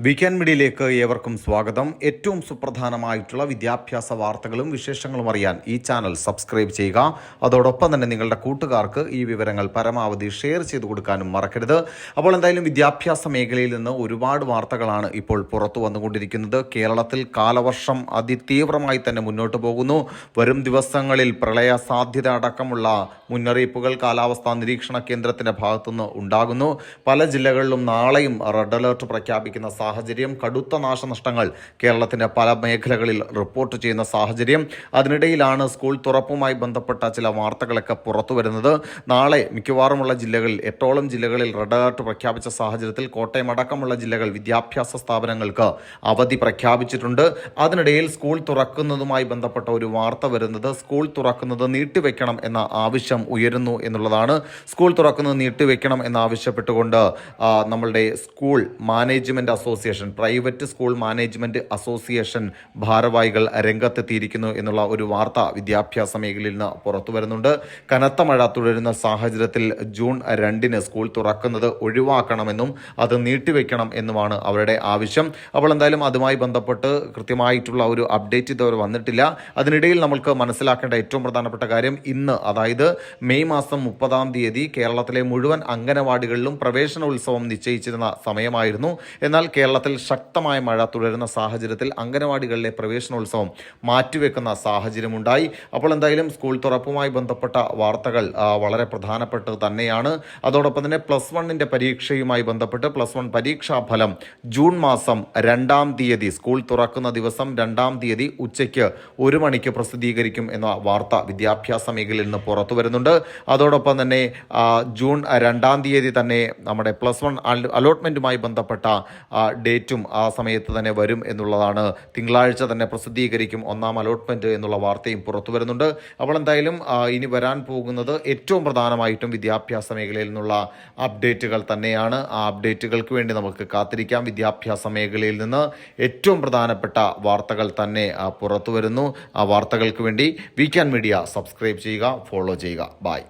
Weekend മീഡിയയിലേക്ക് ഏവർക്കും സ്വാഗതം. ഏറ്റവും സുപ്രധാനമായിട്ടുള്ള വിദ്യാഭ്യാസ വാർത്തകളും വിശേഷങ്ങളും അറിയാൻ ഈ ചാനൽ സബ്സ്ക്രൈബ് ചെയ്യുക. അതോടൊപ്പം തന്നെ നിങ്ങളുടെ കൂട്ടുകാർക്ക് ഈ വിവരങ്ങൾ പരമാവധി ഷെയർ ചെയ്തു കൊടുക്കാനും മറക്കരുത്. അപ്പോൾ എന്തായാലും വിദ്യാഭ്യാസ മേഖലയിൽ നിന്ന് ഒരുപാട് വാർത്തകളാണ് ഇപ്പോൾ പുറത്തു വന്നുകൊണ്ടിരിക്കുന്നത്. കേരളത്തിൽ കാലവർഷം അതിതീവ്രമായി തന്നെ മുന്നോട്ട് പോകുന്നു. വരും ദിവസങ്ങളിൽ പ്രളയ സാധ്യത അടക്കമുള്ള മുന്നറിയിപ്പുകൾ കാലാവസ്ഥാ നിരീക്ഷണ കേന്ദ്രത്തിന്റെ ഭാഗത്തുനിന്ന് ഉണ്ടാകുന്നു. പല ജില്ലകളിലും നാളെയും റെഡ് അലേർട്ട് പ്രഖ്യാപിക്കുന്ന സാഹചര്യം, കടുത്ത നാശനഷ്ടങ്ങൾ കേരളത്തിന്റെ പല മേഖലകളിൽ റിപ്പോർട്ട് ചെയ്യുന്ന സാഹചര്യം. അതിനിടയിലാണ് സ്കൂൾ തുറപ്പുമായി ബന്ധപ്പെട്ട ചില വാർത്തകളൊക്കെ പുറത്തു വരുന്നത്. നാളെ മിക്കവാറുമുള്ള ജില്ലകളിൽ 8ഓളം ജില്ലകളിൽ റെഡ് അലർട്ട് പ്രഖ്യാപിച്ച സാഹചര്യത്തിൽ കോട്ടയം അടക്കമുള്ള ജില്ലകൾ വിദ്യാഭ്യാസ സ്ഥാപനങ്ങൾക്ക് അവധി പ്രഖ്യാപിച്ചിട്ടുണ്ട്. അതിനിടയിൽ സ്കൂൾ തുറക്കുന്നതുമായി ബന്ധപ്പെട്ട ഒരു വാർത്ത വരുന്നത് സ്കൂൾ തുറക്കുന്നത് നീട്ടിവെക്കണം എന്ന ആവശ്യം ഉയരുന്നു എന്നുള്ളതാണ്. സ്കൂൾ തുറക്കുന്നത് നീട്ടിവെക്കണം എന്നാവശ്യപ്പെട്ടുകൊണ്ട് നമ്മളുടെ school management association, private school management association ഭാരവാഹികൾ രംഗത്തെത്തിയിരിക്കുന്നു എന്നുള്ള ഒരു വാർത്ത വിദ്യാഭ്യാസ മേഖലയിൽ നിന്ന് പുറത്തു വരുന്നുണ്ട്. കനത്ത മഴ തുടരുന്ന സാഹചര്യത്തിൽ ജൂൺ 2 സ്കൂൾ തുറക്കുന്നത് ഒഴിവാക്കണമെന്നും അത് നീട്ടിവെക്കണം എന്നുമാണ് അവരുടെ ആവശ്യം. അപ്പോൾ എന്തായാലും അതുമായി ബന്ധപ്പെട്ട് കൃത്യമായിട്ടുള്ള ഒരു അപ്ഡേറ്റ് ഇതുവരെ വന്നിട്ടില്ല. അതിനിടയിൽ നമ്മൾക്ക് മനസ്സിലാക്കേണ്ട ഏറ്റവും പ്രധാനപ്പെട്ട കാര്യം, ഇന്ന് അതായത് മെയ് മാസം 30 കേരളത്തിലെ മുഴുവൻ അംഗനവാടികളിലും പ്രവേശനോത്സവം നിശ്ചയിച്ചിരുന്ന സമയമായിരുന്നു. എന്നാൽ കേരളത്തിൽ ശക്തമായ മഴ തുടരുന്ന സാഹചര്യത്തിൽ അംഗനവാടികളിലെ പ്രവേശനോത്സവം മാറ്റിവെക്കുന്ന സാഹചര്യമുണ്ടായി. അപ്പോൾ എന്തായാലും സ്കൂൾ തുറപ്പുമായി ബന്ധപ്പെട്ട വാർത്തകൾ വളരെ പ്രധാനപ്പെട്ടത് തന്നെയാണ്. അതോടൊപ്പം തന്നെ +1 പരീക്ഷയുമായി ബന്ധപ്പെട്ട് +1 പരീക്ഷാ ഫലം ജൂൺ മാസം 2 സ്കൂൾ തുറക്കുന്ന ദിവസം 2 ഉച്ചയ്ക്ക് 1 മണിക്ക് പ്രസിദ്ധീകരിക്കും എന്ന വാർത്ത വിദ്യാഭ്യാസ മേഖലയിൽ നിന്ന് പുറത്തു വരുന്നുണ്ട്. അതോടൊപ്പം തന്നെ ജൂൺ 2 തന്നെ നമ്മുടെ +1 അലോട്ട്മെന്റുമായി ബന്ധപ്പെട്ട ഡേറ്റും ആ സമയത്ത് തന്നെ വരും എന്നുള്ളതാണ്. തിങ്കളാഴ്ച തന്നെ പ്രസിദ്ധീകരിക്കും 1ാം അലോട്ട്മെന്റ് എന്നുള്ള വാർത്തയും പുറത്തു വരുന്നുണ്ട്. അപ്പോൾ എന്തായാലും ഇനി വരാൻ പോകുന്നത് ഏറ്റവും പ്രധാനമായിട്ടും വിദ്യാഭ്യാസ മേഖലയിൽ നിന്നുള്ള അപ്ഡേറ്റുകൾ തന്നെയാണ്. ആ അപ്ഡേറ്റുകൾക്ക് വേണ്ടി നമുക്ക് കാത്തിരിക്കാം. വിദ്യാഭ്യാസ മേഖലയിൽ നിന്ന് ഏറ്റവും പ്രധാനപ്പെട്ട വാർത്തകൾ തന്നെ പുറത്തു വരുന്നു. ആ വാർത്തകൾക്ക് വേണ്ടി വീക്കെൻഡ് മീഡിയ സബ്സ്ക്രൈബ് ചെയ്യുക, ഫോളോ ചെയ്യുക. ബൈ.